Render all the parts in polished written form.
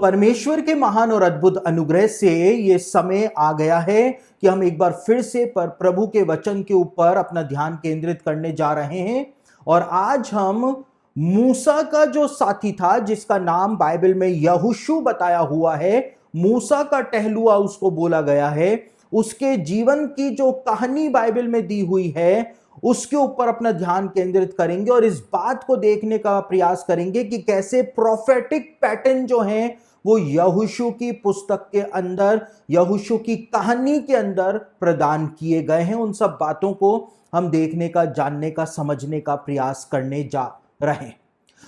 परमेश्वर के महान और अद्भुत अनुग्रह से ये समय आ गया है कि हम एक बार फिर से प्रभु के वचन के ऊपर अपना ध्यान केंद्रित करने जा रहे हैं। और आज हम मूसा का जो साथी था, जिसका नाम बाइबल में यहोशू बताया हुआ है, मूसा का टहलुआ उसको बोला गया है, उसके जीवन की जो कहानी बाइबल में दी हुई है उसके ऊपर अपना ध्यान केंद्रित करेंगे और इस बात को देखने का प्रयास करेंगे कि कैसे प्रोफेटिक पैटर्न जो हैं वो यहोशू की पुस्तक के अंदर, यहोशू की कहानी के अंदर प्रदान किए गए हैं। उन सब बातों को हम देखने का, जानने का, समझने का प्रयास करने जा रहे हैं।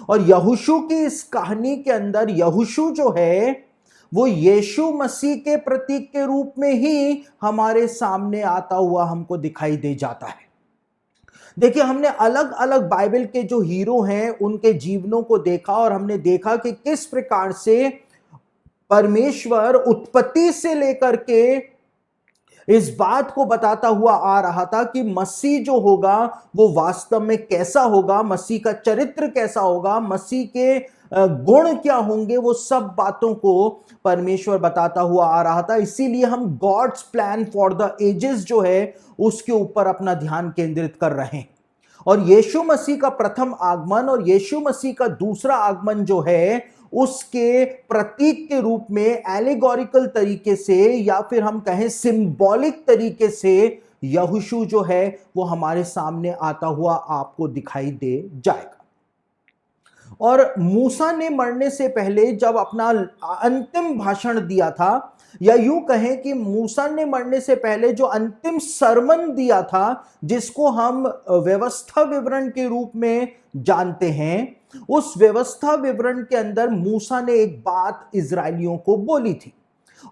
और यहोशू की इस कहानी के अंदर यहोशू जो है वो यीशु मसीह के प्रतीक के रूप में ही हमारे सामने आता हुआ हमको दिखाई दे जाता है। देखिए, हमने अलग अलग बाइबल के जो हीरो हैं उनके जीवनों को देखा और हमने देखा कि किस प्रकार से परमेश्वर उत्पत्ति से लेकर के इस बात को बताता हुआ आ रहा था कि मसीह जो होगा वो वास्तव में कैसा होगा, मसीह का चरित्र कैसा होगा, मसीह के गुण क्या होंगे, वो सब बातों को परमेश्वर बताता हुआ आ रहा था। इसीलिए हम God's plan for the ages जो है उसके ऊपर अपना ध्यान केंद्रित कर रहे हैं। और यीशु मसीह का प्रथम आगमन और यीशु मसीह का दूसरा आगमन जो है उसके प्रतीक के रूप में, एलिगोरिकल तरीके से या फिर हम कहें सिंबॉलिक तरीके से यहोशू जो है वो हमारे सामने आता हुआ आपको दिखाई दे जाएगा। और मूसा ने मरने से पहले जब अपना अंतिम भाषण दिया था, या यूं कहें कि मूसा ने मरने से पहले जो अंतिम सरमन दिया था, जिसको हम व्यवस्था विवरण के रूप में जानते हैं, उस व्यवस्था विवरण के अंदर मूसा ने एक बात इजरायलियों को बोली थी।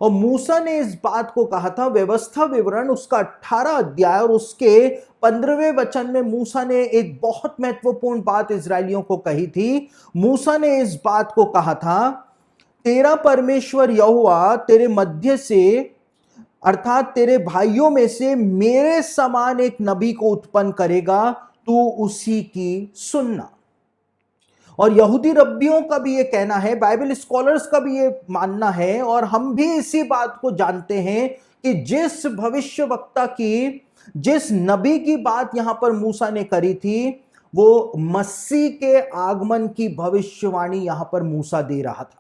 और मूसा ने इस बात को कहा था, व्यवस्था विवरण उसका 18 अध्याय और उसके 15वें वचन में मूसा ने एक बहुत महत्वपूर्ण बात इजरायलियों को कही थी। मूसा ने इस बात को कहा था, तेरा परमेश्वर यहोवा तेरे मध्य से, अर्थात तेरे भाइयों में से मेरे समान एक नबी को उत्पन्न करेगा, तू उसी की सुनना। और यहूदी रब्बियों का भी ये कहना है, बाइबल स्कॉलर्स का भी ये मानना है, और हम भी इसी बात को जानते हैं कि जिस भविष्यवक्ता की, जिस नबी की बात यहां पर मूसा ने करी थी, वो मसीह के आगमन की भविष्यवाणी यहां पर मूसा दे रहा था।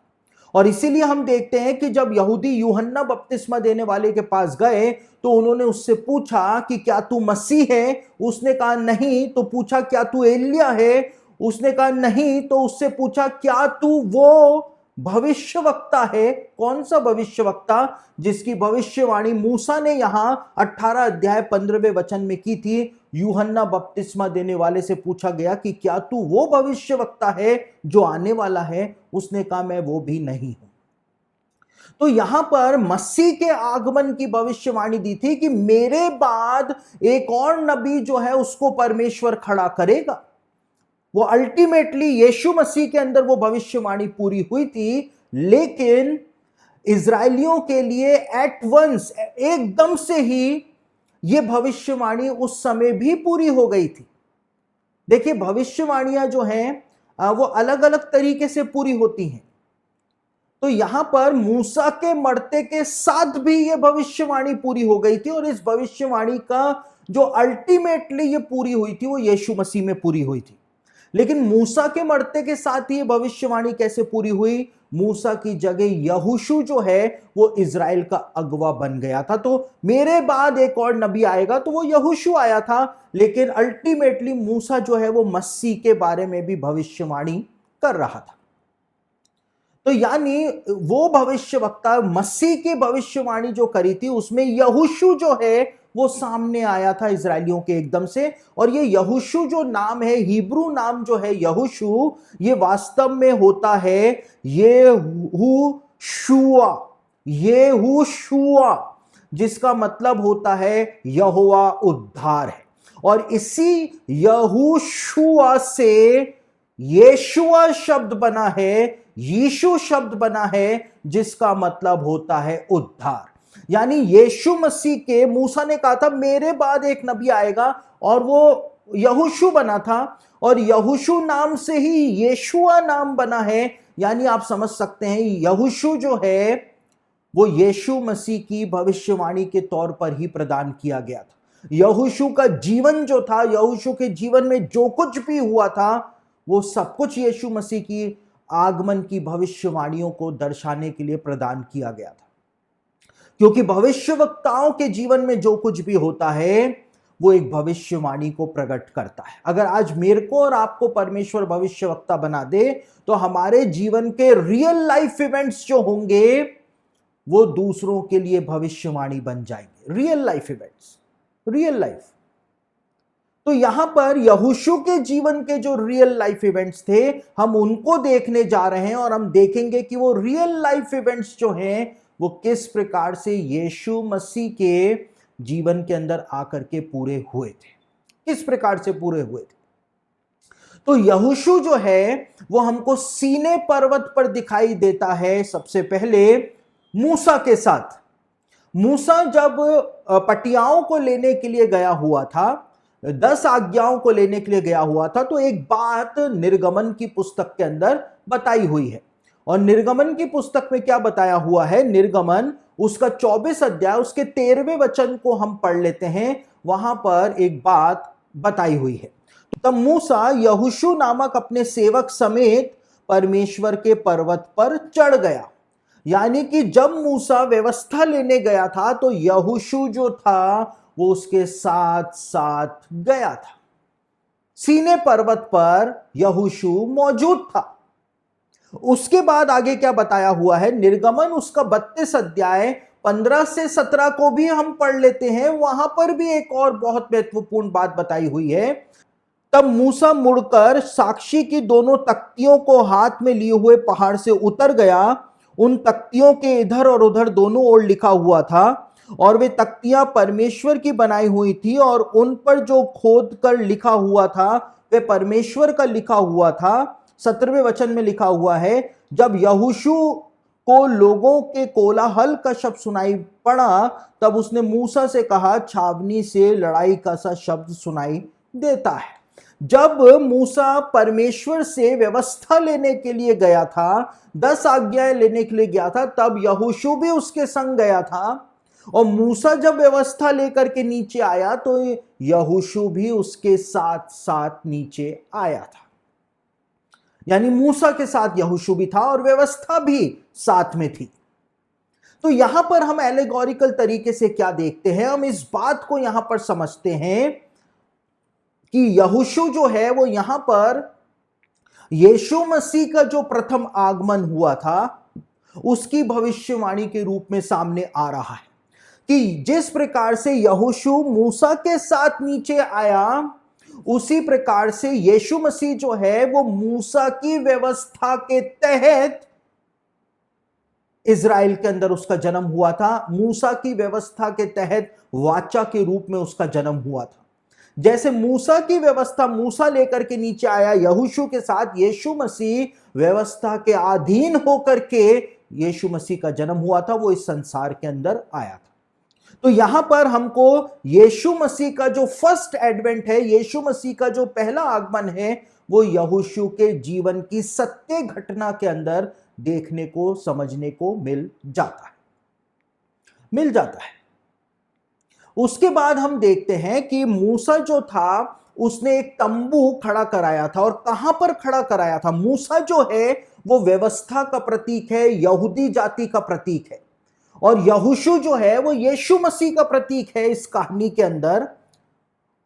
और इसीलिए हम देखते हैं कि जब यहूदी यूहन्ना बपतिस्मा देने वाले के पास गए तो उन्होंने उससे पूछा कि क्या तू मसीह है? उसने कहा नहीं। तो पूछा क्या तू एलिया है? उसने कहा नहीं। तो उससे पूछा क्या तू वो भविष्यवक्ता है? कौन सा भविष्यवक्ता? जिसकी भविष्यवाणी मूसा ने यहां 18 अध्याय 15वें वचन में की थी। यूहन्ना बपतिस्मा देने वाले से पूछा गया कि क्या तू वो भविष्यवक्ता है जो आने वाला है? उसने कहा मैं वो भी नहीं हूं। तो यहां पर मसीह के आगमन की भविष्यवाणी दी थी कि मेरे बाद एक और नबी जो है उसको परमेश्वर खड़ा करेगा। वो अल्टीमेटली यीशु मसीह के अंदर वो भविष्यवाणी पूरी हुई थी, लेकिन इजरायलियों के लिए एट वंस, एकदम से ही ये भविष्यवाणी उस समय भी पूरी हो गई थी। देखिए, भविष्यवाणियां जो हैं वो अलग अलग तरीके से पूरी होती हैं। तो यहां पर मूसा के मरते के साथ भी ये भविष्यवाणी पूरी हो गई थी, और इस भविष्यवाणी का जो अल्टीमेटली ये पूरी हुई थी वो यीशु मसीह में पूरी हुई थी। लेकिन मूसा के मरते के साथ ही भविष्यवाणी कैसे पूरी हुई? मूसा की जगह यहोशू जो है वो इजराइल का अगवा बन गया था। तो मेरे बाद एक और नबी आएगा, तो वो यहोशू आया था, लेकिन अल्टीमेटली मूसा जो है वो मसीह के बारे में भी भविष्यवाणी कर रहा था। तो यानी वो भविष्यवक्ता मसीह की भविष्यवाणी जो करी थी उसमें यहोशू जो है वो सामने आया था इजरायलियों के एकदम से। और ये यहोशू जो नाम है, हिब्रू नाम जो है यहोशू, ये वास्तव में होता है यहोशुआ, जिसका मतलब होता है यहोवा उद्धार है। और इसी यहोशुआ से यीशुआ शब्द बना है, यीशु शब्द बना है, जिसका मतलब होता है उद्धार। यानी यीशु मसीह के, मूसा ने कहा था मेरे बाद एक नबी आएगा, और वो यहोशू बना था, और यहोशू नाम से ही यीशुआ नाम बना है, यानी आप समझ सकते हैं यहोशू जो है वो यीशु मसीह की भविष्यवाणी के तौर पर ही प्रदान किया गया था। यहोशू का जीवन जो था, यहोशू के जीवन में जो कुछ भी हुआ था, वो सब कुछ यीशु मसीह की आगमन की भविष्यवाणियों को दर्शाने के लिए प्रदान किया गया था। क्योंकि भविष्यवक्ताओं के जीवन में जो कुछ भी होता है वो एक भविष्यवाणी को प्रकट करता है। अगर आज मेरे को और आपको परमेश्वर भविष्यवक्ता बना दे तो हमारे जीवन के रियल लाइफ इवेंट्स जो होंगे वो दूसरों के लिए भविष्यवाणी बन जाएंगे। Real life events, real life. तो यहां पर यहोशू के जीवन के जो रियल लाइफ इवेंट्स थे, हम उनको देखने जा रहे हैं और हम देखेंगे कि वो रियल लाइफ इवेंट्स जो हैं वो किस प्रकार से यीशु मसीह के जीवन के अंदर आकर के पूरे हुए थे, किस प्रकार से पूरे हुए थे। तो यहोशू जो है वो हमको सीने पर्वत पर दिखाई देता है सबसे पहले मूसा के साथ। मूसा जब पटियाओं को लेने के लिए गया हुआ था, 10 आज्ञाओं को लेने के लिए गया हुआ था, तो एक बात निर्गमन की पुस्तक के अंदर बताई हुई है। और निर्गमन की पुस्तक में क्या बताया हुआ है, निर्गमन उसका 24 अध्याय उसके 13वें वचन को हम पढ़ लेते हैं। वहां पर एक बात बताई हुई है। तब मूसा यहोशू नामक अपने सेवक समेत परमेश्वर के पर्वत पर चढ़ गया। यानी कि जब मूसा व्यवस्था लेने गया था तो यहोशू जो था वो उसके साथ साथ गया था। सीने पर्वत पर यहोशू मौजूद था। उसके बाद आगे क्या बताया हुआ है, निर्गमन उसका 32 अध्याय 15 से 17 को भी हम पढ़ लेते हैं। वहां पर भी एक और बहुत महत्वपूर्ण बात बताई हुई है। तब मूसा मुड़कर साक्षी की दोनों तख्तियों को हाथ में लिए हुए पहाड़ से उतर गया। उन तख्तियों के इधर और उधर दोनों ओर लिखा हुआ था और वे तख्तियां परमेश्वर की बनाई हुई थी और उन पर जो खोद कर लिखा हुआ था वे परमेश्वर का लिखा हुआ था। 17वें वचन में लिखा हुआ है, जब यहोशू को लोगों के कोलाहल का शब्द सुनाई पड़ा तब उसने मूसा से कहा, छावनी से लड़ाई का सा शब्द सुनाई देता है। जब मूसा परमेश्वर से व्यवस्था लेने के लिए गया था, 10 आज्ञाएं लेने के लिए गया था, तब यहोशू भी उसके संग गया था। और मूसा जब व्यवस्था लेकर के नीचे आया तो यहोशू भी उसके साथ साथ नीचे आया था। यानी मूसा के साथ यहोशू भी था और व्यवस्था भी साथ में थी। तो यहां पर हम एलेगोरिकल तरीके से क्या देखते हैं, हम इस बात को यहां पर समझते हैं कि यहोशू जो है वो यहां पर यीशु मसीह का जो प्रथम आगमन हुआ था उसकी भविष्यवाणी के रूप में सामने आ रहा है कि जिस प्रकार से यहोशू मूसा के साथ नीचे आया उसी प्रकार से यीशु मसीह जो है वो मूसा की व्यवस्था के तहत इज़राइल के अंदर उसका जन्म हुआ था। मूसा की व्यवस्था के तहत वाचा के रूप में उसका जन्म हुआ था। जैसे मूसा की व्यवस्था मूसा लेकर के नीचे आया, यहोशू के साथ यीशु मसीह व्यवस्था के अधीन होकर के यीशु मसीह का जन्म हुआ था, वो इस संसार के अंदर आया था। तो यहां पर हमको यीशु मसीह का जो फर्स्ट एडवेंट है, यीशु मसीह का जो पहला आगमन है, वो यहोशू के जीवन की सत्य घटना के अंदर देखने को समझने को मिल जाता है। उसके बाद हम देखते हैं कि मूसा जो था उसने एक तंबू खड़ा कराया था। और कहां पर खड़ा कराया था? मूसा जो है वो व्यवस्था का प्रतीक है, यहूदी जाति का प्रतीक है, और यहोशू जो है वो यीशु मसीह का प्रतीक है इस कहानी के अंदर।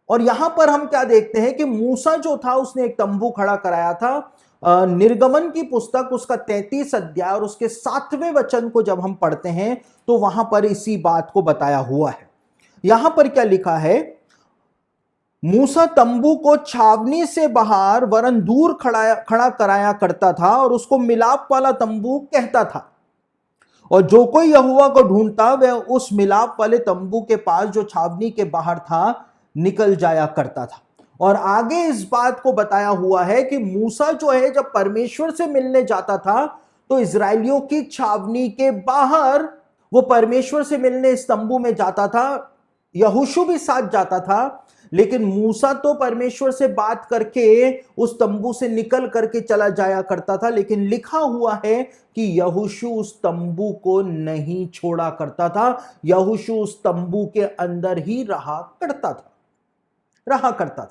और यहां पर हम क्या देखते हैं कि मूसा जो था उसने एक तंबू खड़ा कराया था। निर्गमन की पुस्तक उसका 33 अध्याय और उसके 7वें वचन को जब हम पढ़ते हैं तो वहां पर इसी बात को बताया हुआ है। यहां पर क्या लिखा है, मूसा तंबू को छावनी से बाहर वरन दूर खड़ा कराया करता था और उसको मिलाप वाला तंबू कहता था। और जो कोई यहोवा को ढूंढता वह उस मिलाप वाले तंबू के पास जो छावनी के बाहर था निकल जाया करता था। और आगे इस बात को बताया हुआ है कि मूसा जो है जब परमेश्वर से मिलने जाता था तो इजराइलियों की छावनी के बाहर वो परमेश्वर से मिलने इस तंबू में जाता था। यहोशू भी साथ जाता था, लेकिन मूसा तो परमेश्वर से बात करके उस तंबू से निकल करके चला जाया करता था, लेकिन लिखा हुआ है कि यहोशू उस तंबू को नहीं छोड़ा करता था। यहोशू उस तंबू के अंदर ही रहा करता था।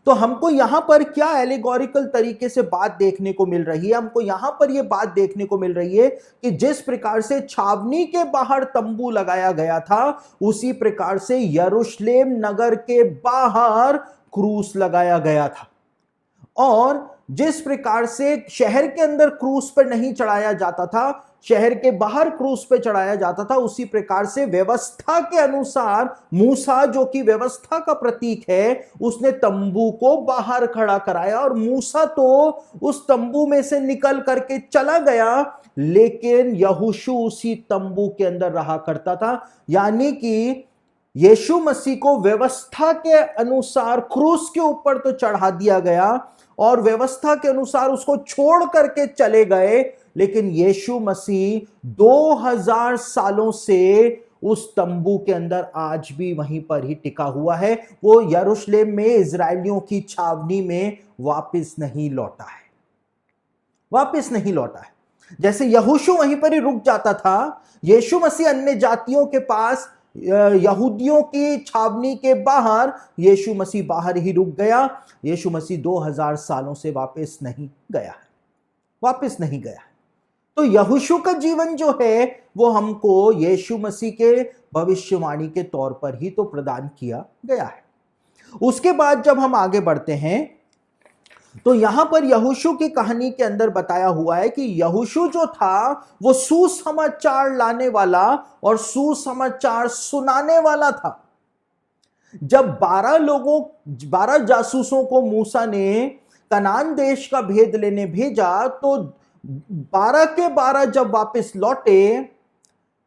तो हमको यहां पर क्या एलिगोरिकल तरीके से बात देखने को मिल रही है? हमको यहां पर यह बात देखने को मिल रही है कि जिस प्रकार से छावनी के बाहर तंबू लगाया गया था, उसी प्रकार से यरूशलेम नगर के बाहर क्रूस लगाया गया था। और जिस प्रकार से शहर के अंदर क्रूस पर नहीं चढ़ाया जाता था, शहर के बाहर क्रूस पे चढ़ाया जाता था, उसी प्रकार से व्यवस्था के अनुसार मूसा, जो कि व्यवस्था का प्रतीक है, उसने तंबू को बाहर खड़ा कराया। और मूसा तो उस तंबू में से निकल करके चला गया, लेकिन यहोशू उसी तंबू के अंदर रहा करता था। यानी कि यीशु मसीह को व्यवस्था के अनुसार क्रूस के ऊपर तो चढ़ा दिया गया और व्यवस्था के अनुसार उसको छोड़ करके चले गए, लेकिन यीशु मसीह 2000 सालों से उस तंबू के अंदर आज भी वहीं पर ही टिका हुआ है। वो यरूशलेम में इजरायलियों की छावनी में वापस नहीं लौटा है। जैसे यहोशू वहीं पर ही रुक जाता था, यीशु मसीह अन्य जातियों के पास, यहूदियों की छावनी के बाहर यीशु मसीह बाहर ही रुक गया। यीशु मसीह 2000 सालों से वापस नहीं गया है। तो यहोशू का जीवन जो है वो हमको यीशु मसीह के भविष्यवाणी के तौर पर ही तो प्रदान किया गया है। उसके बाद जब हम आगे बढ़ते हैं तो यहां पर यहोशू की कहानी के अंदर बताया हुआ है कि यहोशू जो था वो सुसमाचार लाने वाला और सुसमाचार सुनाने वाला था। जब 12 जासूसों को मूसा ने कनान देश का भेद लेने भेजा, तो 12 के 12 जब वापस लौटे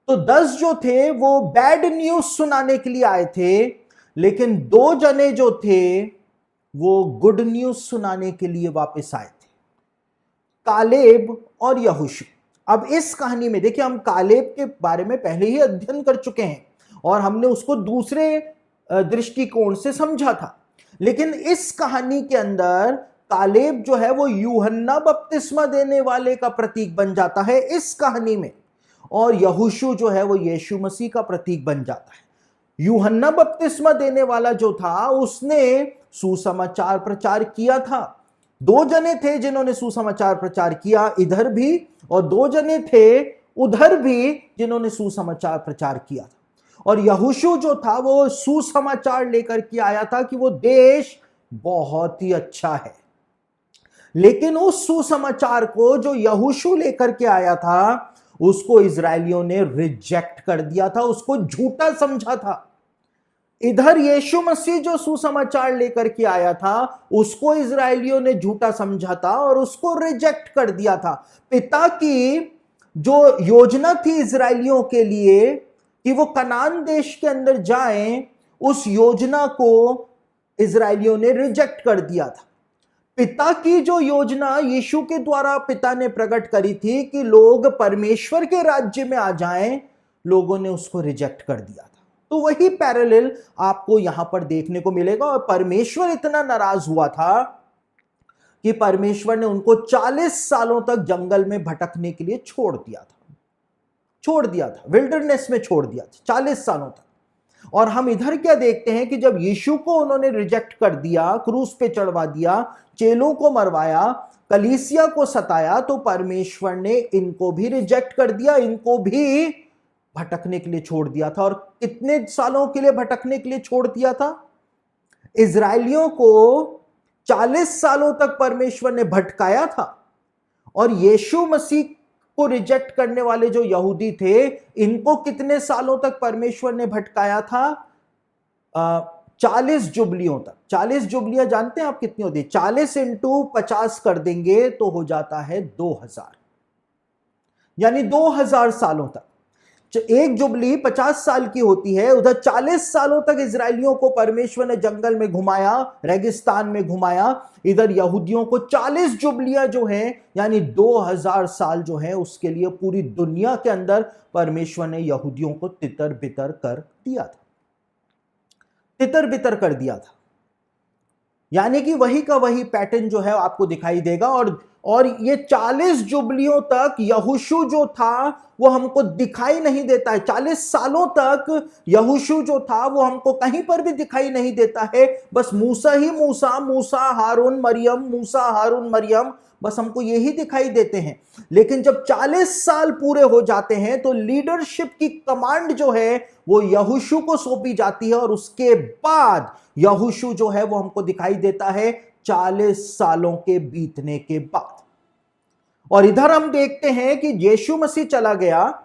तो 10 जो थे वो बैड न्यूज सुनाने के लिए आए थे, लेकिन 2 जने जो थे वो गुड न्यूज सुनाने के लिए वापस आए थे, कालेब और यहोशू। अब इस कहानी में देखिए, हम कालेब के बारे में पहले ही अध्ययन कर चुके हैं और हमने उसको दूसरे दृष्टिकोण से समझा था, लेकिन इस कहानी के अंदर कालेब जो है वो यूहन्ना बपतिस्मा देने वाले का प्रतीक बन जाता है इस कहानी में, और यहोशू जो है वो यीशु मसीह का प्रतीक बन जाता है। यूहन्ना बपतिस्मा देने वाला जो था उसने सुसमाचार प्रचार किया था। 2 जने थे जिन्होंने सुसमाचार प्रचार किया इधर भी, और 2 जने थे उधर भी जिन्होंने सुसमाचार प्रचार किया था। और यहोशू जो था वो सुसमाचार लेकर के आया था कि वो देश बहुत ही अच्छा है, लेकिन उस सुसमाचार को जो यहोशू लेकर के आया था उसको इजरायलियों ने रिजेक्ट कर दिया था, उसको झूठा समझा था। इधर यीशु मसीह जो सुसमाचार लेकर के आया था उसको इजरायलियों ने झूठा समझा था और उसको रिजेक्ट कर दिया था। पिता की जो योजना थी इजरायलियों के लिए कि वो कनान देश के अंदर जाएं, उस योजना को इजरायलियों ने रिजेक्ट कर दिया था। पिता की जो योजना यीशु के द्वारा पिता ने प्रकट करी थी कि लोग परमेश्वर के राज्य में आ जाएं, लोगों ने उसको रिजेक्ट कर दिया था। तो वही पैरेलल आपको यहां पर देखने को मिलेगा। और परमेश्वर इतना नाराज हुआ था कि परमेश्वर ने उनको 40 सालों तक जंगल में भटकने के लिए छोड़ दिया था, विल्डरनेस में छोड़ दिया था 40 सालों तक। और हम इधर क्या देखते हैं कि जब यीशु को उन्होंने रिजेक्ट कर दिया, क्रूस पे चढ़वा दिया, चेलों को मरवाया, कलीसिया को सताया, तो परमेश्वर ने इनको भी रिजेक्ट कर दिया, इनको भी भटकने के लिए छोड़ दिया था। और कितने सालों के लिए भटकने के लिए छोड़ दिया था? इजरायलियों को 40 सालों तक परमेश्वर ने भटकाया था। और यीशु मसीह को रिजेक्ट करने वाले जो यहूदी थे, इनको कितने सालों तक परमेश्वर ने भटकाया था? 40 जुबलियों तक। 40 जुबलियां जानते हैं आप कितनी होती है? 40 इंटू 50 कर देंगे तो हो जाता है 2000, यानी 2000 सालों तक। एक जुबली 50 साल की होती है, उधर 40 सालों तक इजरायलियों को परमेश्वर ने जंगल में घुमाया, रेगिस्तान में घुमाया। इधर यहूदियों को 40 जुबलियां जो हैं, यानी 2000 साल जो हैं, उसके लिए पूरी दुनिया के अंदर परमेश्वर ने यहूदियों को तितर बितर कर दिया था। तितर बितर कर दिया था। यानी कि वही का वही पैटर्न जो है आपको दिखाई देगा। और ये 40 जुबलियों तक यहोशू जो था वो हमको दिखाई नहीं देता है। 40 सालों तक यहोशू जो था वो हमको कहीं पर भी दिखाई नहीं देता है। बस मूसा ही मूसा, मूसा हारून मरियम, मूसा हारून मरियम, बस हमको यही दिखाई देते हैं। लेकिन जब 40 साल पूरे हो जाते हैं तो लीडरशिप की कमांड जो है वो यहोशू को सौंपी जाती है। और उसके बाद यहोशू जो है वो हमको दिखाई देता है 40 सालों के बीतने के बाद। और इधर हम देखते हैं कि यीशु मसीह चला गया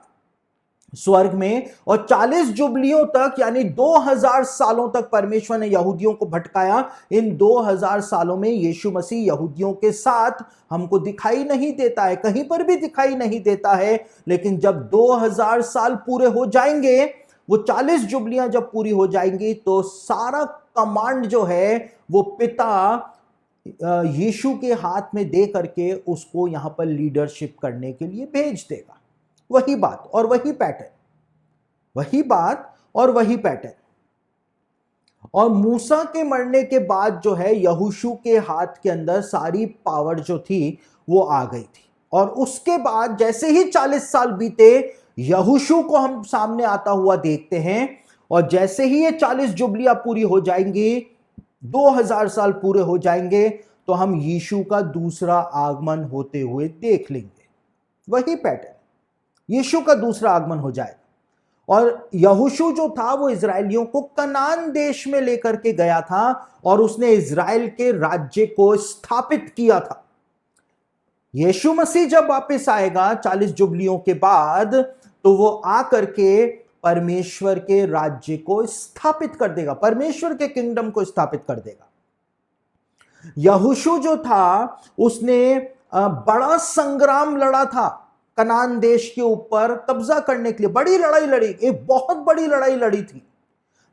स्वर्ग में और 40 जुबलियों तक यानी 2000 सालों तक परमेश्वर ने यहूदियों को भटकाया। इन 2000 सालों में यीशु मसीह यहूदियों के साथ हमको दिखाई नहीं देता है, कहीं पर भी दिखाई नहीं देता है। लेकिन जब 2000 साल पूरे हो जाएंगे, वो 40 जुबलियां जब पूरी हो जाएंगी तो सारा कमांड जो है वो पिता यीशु के हाथ में दे करके उसको यहां पर लीडरशिप करने के लिए भेज देगा। वही बात और वही पैटर्न, वही बात और वही पैटर्न। और मूसा के मरने के बाद जो है यहोशू के हाथ के अंदर सारी पावर जो थी वो आ गई थी। और उसके बाद जैसे ही 40 साल बीते यहोशू को हम सामने आता हुआ देखते हैं। और जैसे ही ये 40 जुबलियां पूरी हो जाएंगी, 2000 साल पूरे हो जाएंगे, तो हम यीशु का दूसरा आगमन होते हुए देख लेंगे। वही पैटर्न, यीशु का दूसरा आगमन हो जाएगा। और यहोशू जो था वो इजराइलियों को कनान देश में लेकर के गया था और उसने इजराइल के राज्य को स्थापित किया था। यीशु मसीह जब वापस आएगा 40 जुबलियों के बाद, तो वो आकर के परमेश्वर के राज्य को स्थापित कर देगा, परमेश्वर के किंगडम को स्थापित कर देगा। यहोशू जो था उसने बड़ा संग्राम लड़ा था कनान देश के ऊपर कब्जा करने के लिए, बड़ी लड़ाई लड़ी, एक बहुत बड़ी लड़ाई लड़ी थी।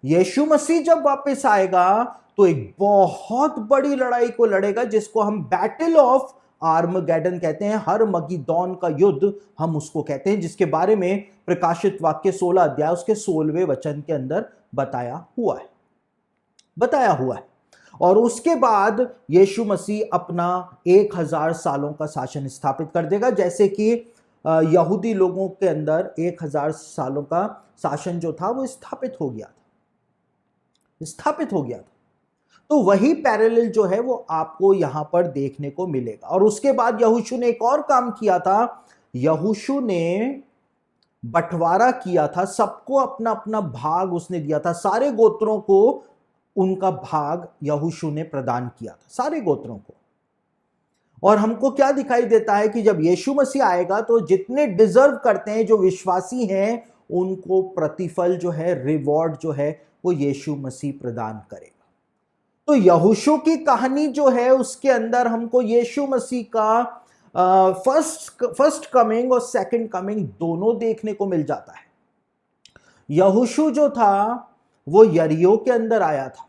यीशु मसीह जब वापस आएगा तो एक बहुत बड़ी लड़ाई को लड़ेगा जिसको हम बैटल ऑफ आर्मगेडन कहते हैं, हर मगीदौन का युद्ध हम उसको कहते हैं, जिसके बारे में प्रकाशित वाक्य 16 अध्याय उसके 16वें वचन के अंदर बताया हुआ है। और उसके बाद यीशु मसीह अपना 1000 सालों का शासन स्थापित कर देगा। जैसे कि यहूदी लोगों के अंदर 1000 सालों का शासन जो था वो स्थापित हो गया था। तो वही पैरेलल जो है वो आपको यहां पर देखने को मिलेगा। और उसके बाद यहोशू ने एक और काम किया था, यहोशू ने बंटवारा किया था, सबको अपना अपना भाग उसने दिया था। सारे गोत्रों को उनका भाग यहोशू ने प्रदान किया था, सारे गोत्रों को। और हमको क्या दिखाई देता है कि जब यीशु मसीह आएगा तो जितने डिजर्व करते हैं, जो विश्वासी हैं, उनको प्रतिफल जो है, रिवॉर्ड जो है वो यीशु मसीह प्रदान करेगा। तो यहोशू की कहानी जो है उसके अंदर हमको यीशु मसीह का फर्स्ट कमिंग और सेकंड कमिंग दोनों देखने को मिल जाता है। यहोशू जो था वो यरीहो के अंदर आया था,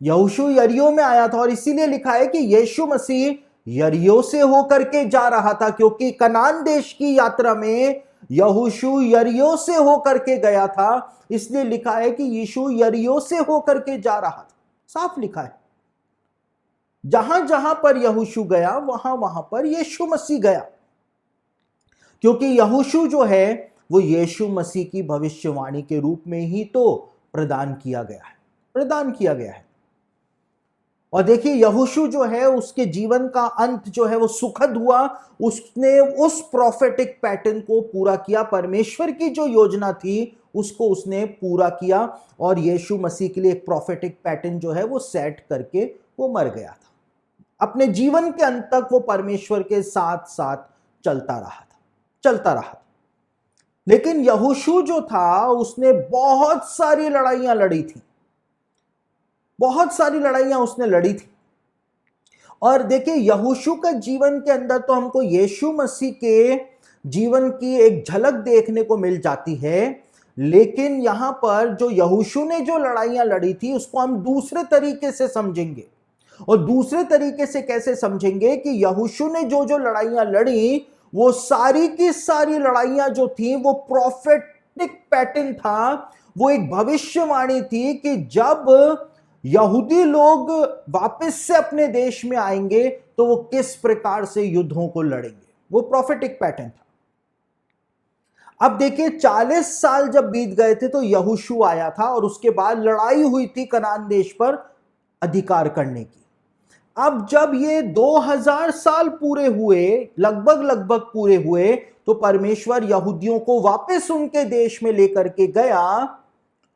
यहोशू यरीहो में आया था। और इसीलिए लिखा है कि यीशु मसीह यरीहो से होकर के जा रहा था, क्योंकि कनान देश की यात्रा में यहोशू यरीहो से होकर के गया था। इसलिए लिखा है कि यीशु यरीहो से होकर के जा रहा था, साफ लिखा है। जहां जहां पर यहोशू गया वहां वहां पर यीशु मसीह गया, क्योंकि यहोशू जो है वो यीशु मसीह की भविष्यवाणी के रूप में ही तो प्रदान किया गया है। और देखिए यहोशू जो है उसके जीवन का अंत जो है वो सुखद हुआ। उसने उस प्रोफेटिक पैटर्न को पूरा किया, परमेश्वर की जो योजना थी उसको उसने पूरा किया। और यीशु मसीह के लिए एक प्रोफेटिक पैटर्न जो है वो सेट करके वो मर गया था। अपने जीवन के अंत तक वो परमेश्वर के साथ साथ चलता रहा। लेकिन यहोशू जो था उसने बहुत सारी लड़ाइयां लड़ी थी, उसने लड़ी थी। और देखिए यहोशू का जीवन के अंदर तो हमको यीशु मसीह के जीवन की एक झलक देखने को मिल जाती है। लेकिन यहां पर जो यहोशू ने जो लड़ाइयां लड़ी थी उसको हम दूसरे तरीके से समझेंगे। और दूसरे तरीके से कैसे समझेंगे कि यहोशू ने जो जो लड़ाइयां लड़ी वो सारी की सारी लड़ाइयां जो थी वो प्रोफेटिक पैटर्न था। वो एक भविष्यवाणी थी कि जब यहूदी लोग वापस से अपने देश में आएंगे तो वो किस प्रकार से युद्धों को लड़ेंगे। वो प्रोफेटिक पैटर्न था। अब देखिए 40 साल जब बीत गए थे तो यहोशू आया था और उसके बाद लड़ाई हुई थी कनान देश पर अधिकार करने की। अब जब ये 2000 साल पूरे हुए, लगभग पूरे हुए, तो परमेश्वर यहूदियों को वापस उनके देश में लेकर के गया।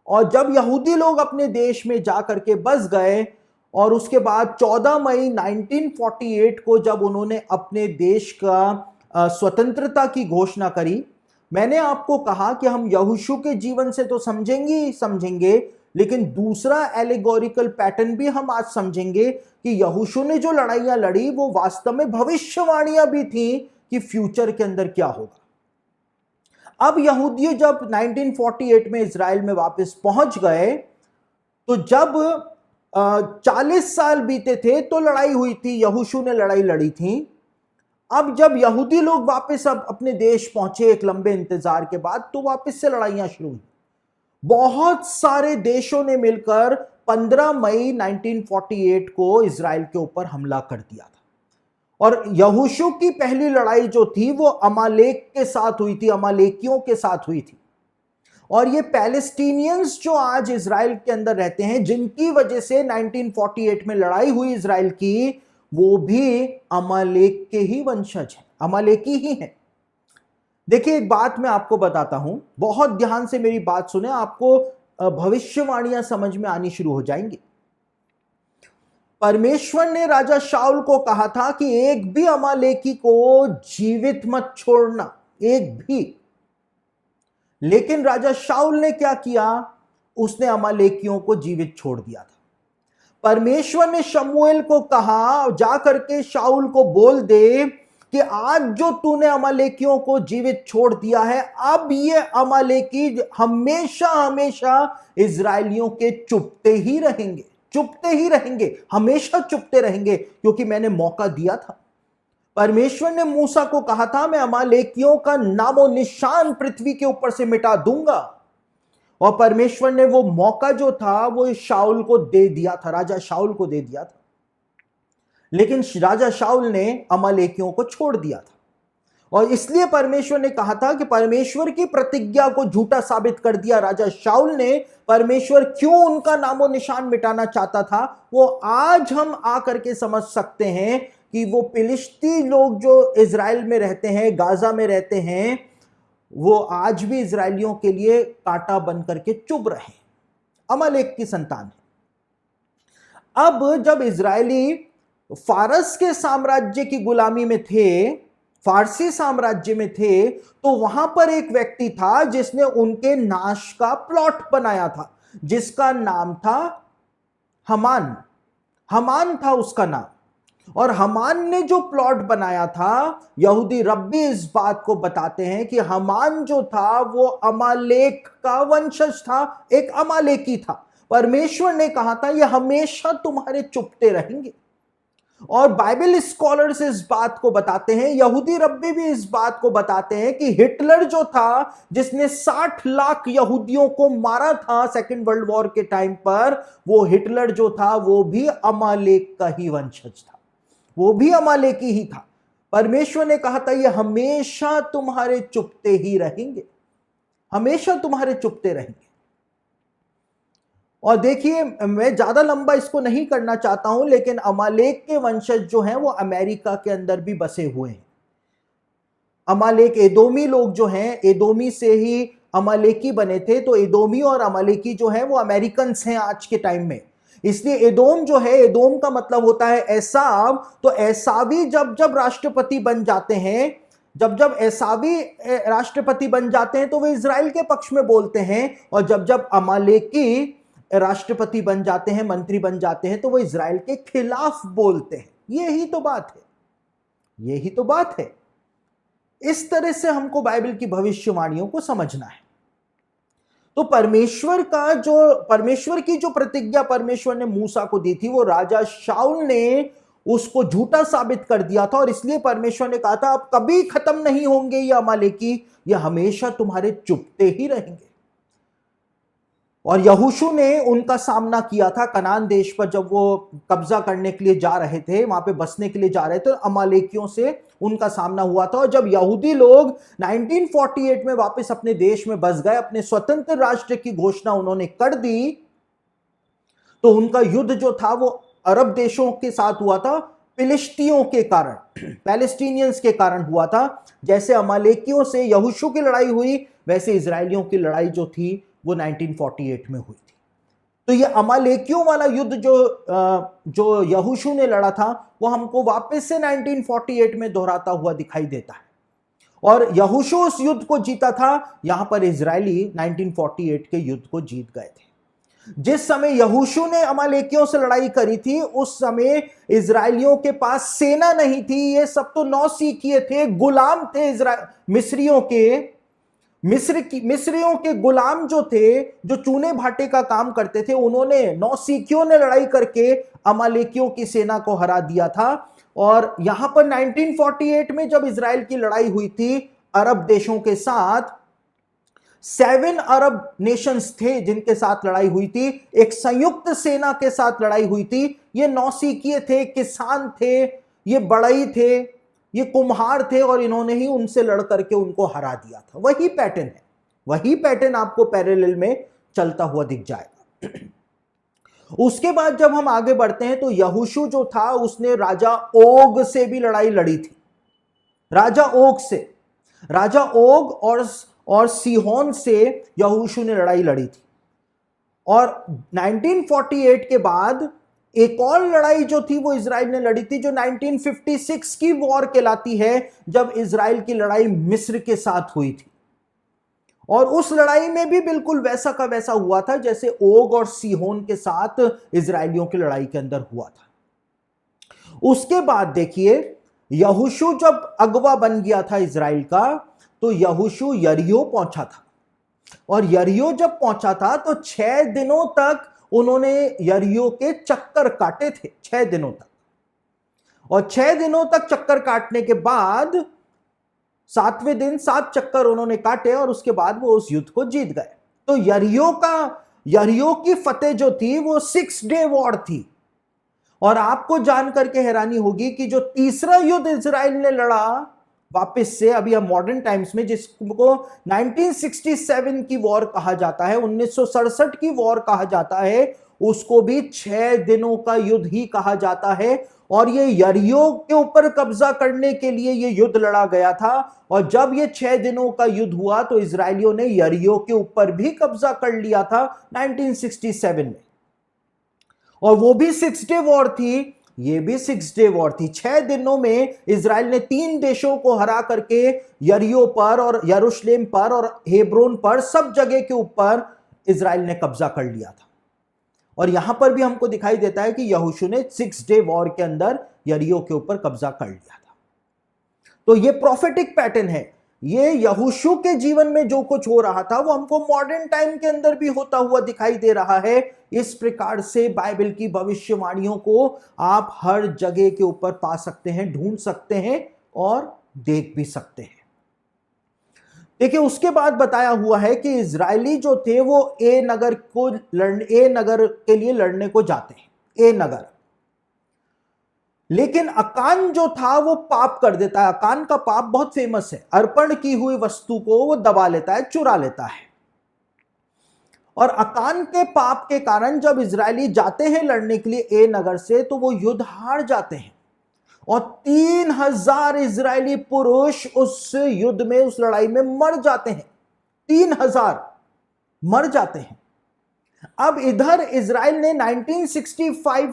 और जब यहूदी लोग अपने देश में जाकर के बस गए और उसके बाद 14 मई 1948 को जब उन्होंने अपने देश का स्वतंत्रता की घोषणा करी, मैंने आपको कहा कि हम यहोशू के जीवन से तो समझेंगे, लेकिन दूसरा एलिगोरिकल पैटर्न भी हम आज समझेंगे कि यहोशू ने जो लड़ाइयां लड़ी वो वास्तव में भविष्यवाणियां भी थी कि फ्यूचर के अंदर क्या होगा। अब यहूदी जब 1948 में इजराइल में वापस पहुंच गए तो जब 40 साल बीते थे तो लड़ाई हुई थी, यहोशू ने लड़ाई लड़ी थी। अब जब यहूदी लोग वापस अब अपने देश पहुंचे एक लंबे इंतजार के बाद, तो वापस से लड़ाइयां शुरू हुई। बहुत सारे देशों ने मिलकर 15 मई 1948 को इजराइल के ऊपर हमला कर दिया था। और यहोशू की पहली लड़ाई जो थी वो अमालेक के साथ हुई थी, अमालेकियों के साथ हुई थी। और ये पैलेस्टीनियंस जो आज इजराइल के अंदर रहते हैं, जिनकी वजह से 1948 में लड़ाई हुई इजराइल की, वो भी अमालेक के ही वंशज हैं, अमालेकी ही हैं। देखिए एक बात मैं आपको बताता हूं, बहुत ध्यान से मेरी बात सुने, आपको भविष्यवाणियां समझ में आनी शुरू हो जाएंगी। परमेश्वर ने राजा शाऊल को कहा था कि एक भी अमालेकी को जीवित मत छोड़ना, एक भी। लेकिन राजा शाऊल ने क्या किया? उसने अमालेकियों को जीवित छोड़ दिया था। परमेश्वर ने शमूएल को कहा, जा करके शाऊल को बोल दे कि आज जो तूने अमालेकियों को जीवित छोड़ दिया है, अब ये अमालेकी हमेशा हमेशा इजरायलियों के चुपते ही रहेंगे, चुपते ही रहेंगे, हमेशा चुपते रहेंगे, क्योंकि मैंने मौका दिया था। परमेश्वर ने मूसा को कहा था, मैं अमालेकियों का नामो निशान पृथ्वी के ऊपर से मिटा दूंगा। और परमेश्वर ने वो मौका जो था वो शाऊल को दे दिया था, राजा शाऊल को दे दिया था। लेकिन राजा शाऊल ने अमालेकियों को छोड़ दिया था। और इसलिए परमेश्वर ने कहा था कि परमेश्वर की प्रतिज्ञा को झूठा साबित कर दिया राजा शाऊल ने। परमेश्वर क्यों उनका नामो निशान मिटाना चाहता था, वो आज हम आकर के समझ सकते हैं कि वो फिलिस्ती लोग जो इजराइल में रहते हैं, गाजा में रहते हैं, वो आज भी इजरायलियों के लिए कांटा बन करके चुभ रहे, अमालेक की संतान है। अब जब इजरायली फारस के साम्राज्य की गुलामी में थे, फारसी साम्राज्य में थे, तो वहां पर एक व्यक्ति था जिसने उनके नाश का प्लॉट बनाया था, जिसका नाम था हमान। हमान था उसका नाम। और हमान ने जो प्लॉट बनाया था, यहूदी रब्बी इस बात को बताते हैं कि हमान जो था वो अमालेक का वंशज था, एक अमालेकी था। परमेश्वर ने कहा था ये हमेशा तुम्हारे चुपते रहेंगे। और बाइबल स्कॉलर्स इस बात को बताते हैं, यहूदी रब्बी भी इस बात को बताते हैं कि हिटलर जो था, जिसने 60 लाख यहूदियों को मारा था सेकेंड वर्ल्ड वॉर के टाइम पर, वो हिटलर जो था वो भी अमालेक का ही वंशज था, वो भी अमालेकी ही था। परमेश्वर ने कहा था ये हमेशा तुम्हारे चुपते ही रहेंगे, हमेशा तुम्हारे चुपते रहेंगे। और देखिए मैं ज्यादा लंबा इसको नहीं करना चाहता हूं, लेकिन अमालेक के वंशज जो हैं वो अमेरिका के अंदर भी बसे हुए हैं। अमालेक एदोमी लोग जो हैं, एदोमी से ही अमालेकी बने थे, तो एदोमी और अमालेकी जो हैं वो अमेरिकन हैं आज के टाइम में। इसलिए एदोम जो है, एदोम का मतलब होता है एसाव। तो एसावी जब जब राष्ट्रपति बन जाते हैं, जब जब एसावी राष्ट्रपति बन जाते हैं तो वे इजराइल के पक्ष में बोलते हैं, और जब जब अमालेकी राष्ट्रपति बन जाते हैं, मंत्री बन जाते हैं, तो वो इजराइल के खिलाफ बोलते हैं। यही तो बात है, यही तो बात है। इस तरह से हमको बाइबल की भविष्यवाणियों को समझना है। तो परमेश्वर की जो प्रतिज्ञा परमेश्वर ने मूसा को दी थी, वो राजा शाऊल ने उसको झूठा साबित कर दिया था। और इसलिए परमेश्वर ने कहा था अब कभी खत्म नहीं होंगे ये अमालेकी, ये हमेशा तुम्हारे चुपते ही रहेंगे। और यहोशू ने उनका सामना किया था कनान देश पर। जब वो कब्जा करने के लिए जा रहे थे, वहां पे बसने के लिए जा रहे थे, अमालेकियों से उनका सामना हुआ था। और जब यहूदी लोग 1948 में वापस अपने देश में बस गए, अपने स्वतंत्र राष्ट्र की घोषणा उन्होंने कर दी, तो उनका युद्ध जो था वो अरब देशों के साथ हुआ था, फिलिस्तीनियों के कारण, पैलेस्टीनियंस के कारण हुआ था। जैसे अमालेकियों से यहोशू की लड़ाई हुई, वैसे इजरायलियों की लड़ाई जो थी वो 1948 में हुई थी। तो ये अमालेकियों वाला युद्ध जो यहोशू ने लड़ा था, वो हमको वापस से 1948 में दोहराता हुआ दिखाई देता है। और यहोशू उस युद्ध को जीता था, यहां पर इजरायली 1948 के युद्ध को जीत गए थे। जिस समय यहोशू ने अमालेकियों से लड़ाई करी थी, उस समय इजरायलियों के पास सेना नहीं थी। ये सब तो नौसिखिए थे, गुलाम थे मिस्रियों के। मिस्रियों के गुलाम जो थे, जो चूने भाटे का काम करते थे, उन्होंने, नौसिखियों ने लड़ाई करके अमालेकियों की सेना को हरा दिया था। और यहां पर 1948 में जब इजराइल की लड़ाई हुई थी अरब देशों के साथ, 7 अरब नेशंस थे जिनके साथ लड़ाई हुई थी, एक संयुक्त सेना के साथ लड़ाई हुई थी। ये नौसिखिए थे, किसान थे, ये बढ़ई थे, ये कुम्हार थे, और इन्होंने ही उनसे लड़ करके उनको हरा दिया था। वही पैटर्न है, वही पैटर्न आपको पैरेलल में चलता हुआ दिख जाएगा। उसके बाद जब हम आगे बढ़ते हैं तो यहोशू जो था उसने राजा ओग से भी लड़ाई लड़ी थी। राजा ओग से, राजा ओग और सीहोन से यहोशू ने लड़ाई लड़ी थी। और 1948 के बाद एक और लड़ाई जो थी वो इजराइल ने लड़ी थी, जो 1956 की वॉर कहलाती है, जब इजराइल की लड़ाई मिस्र के साथ हुई थी। और उस लड़ाई में भी बिल्कुल वैसा का वैसा हुआ था जैसे ओग और सीहोन के साथ इजराइलियों की लड़ाई के अंदर हुआ था। उसके बाद देखिए, यहोशू जब अगवा बन गया था इजराइल का, तो यहोशू यरीहो पहुंचा था। और यरीहो जब पहुंचा था तो 6 दिनों तक उन्होंने यरीहो के चक्कर काटे थे, 6 दिनों तक। और 6 दिनों तक चक्कर काटने के बाद 7वें दिन 7 चक्कर उन्होंने काटे, और उसके बाद वो उस युद्ध को जीत गए। तो यरीहो की फतेह जो थी वो 6 डे वॉर थी। और आपको जानकर के हैरानी होगी कि जो तीसरा युद्ध इजराइल ने लड़ा वापस से, अभी हम मॉडर्न टाइम्स में, जिसको 1967 की वॉर कहा जाता है, 1967 की वॉर कहा जाता है, उसको भी 6 दिनों का युद्ध ही कहा जाता है। और ये यरीहो के ऊपर कब्जा करने के लिए ये युद्ध लड़ा गया था। और जब ये 6 दिनों का युद्ध हुआ तो इजराइलियों ने यरीहो के ऊपर भी कब्जा कर लिया था 1967 में। और वो भी 6 डे वॉर थी, ये भी 6 डे वॉर थी। 6 दिनों में इजराइल ने 3 देशों को हरा करके यरीहो पर और यरूशलेम पर और हेब्रोन पर, सब जगह के ऊपर इजराइल ने कब्जा कर लिया था। और यहां पर भी हमको दिखाई देता है कि यहोशू ने 6 डे वॉर के अंदर यरीहो के ऊपर कब्जा कर लिया था। तो ये प्रोफेटिक पैटर्न है। ये यहोशू के जीवन में जो कुछ हो रहा था वो हमको मॉडर्न टाइम के अंदर भी होता हुआ दिखाई दे रहा है। इस प्रकार से बाइबल की भविष्यवाणियों को आप हर जगह के ऊपर पा सकते हैं, ढूंढ सकते हैं और देख भी सकते हैं। देखिए, उसके बाद बताया हुआ है कि इजरायली जो थे वो ए नगर के लिए लड़ने को जाते हैं, ए नगर। लेकिन अकान जो था वो पाप कर देता है। अकान का पाप बहुत फेमस है, अर्पण की हुई वस्तु को वो दबा लेता है, चुरा लेता है। और अकान के पाप के कारण जब इजरायली जाते हैं लड़ने के लिए ए नगर से, तो वो युद्ध हार जाते हैं। और 3000 इजरायली पुरुष उस युद्ध में, उस लड़ाई में मर जाते हैं। 3000 मर जाते हैं। अब इधर इजराइल ने 1967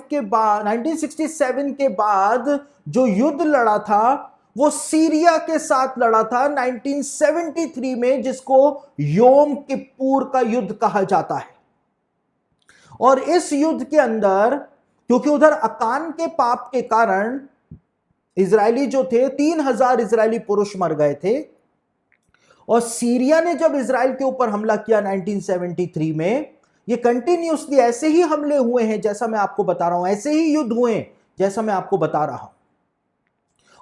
के बाद जो युद्ध लड़ा था वो सीरिया के साथ लड़ा था 1973 में, जिसको योम किप्पूर का युद्ध कहा जाता है। और इस युद्ध के अंदर, क्योंकि उधर अकान के पाप के कारण इजरायली जो थे, 3000 इजरायली पुरुष मर गए थे। और सीरिया ने जब इजराइल के ऊपर हमला किया 1973 में, ये कंटिन्यूसली ऐसे ही हमले हुए हैं जैसा मैं आपको बता रहा हूं, ऐसे ही युद्ध हुए जैसा मैं आपको बता रहा हूं।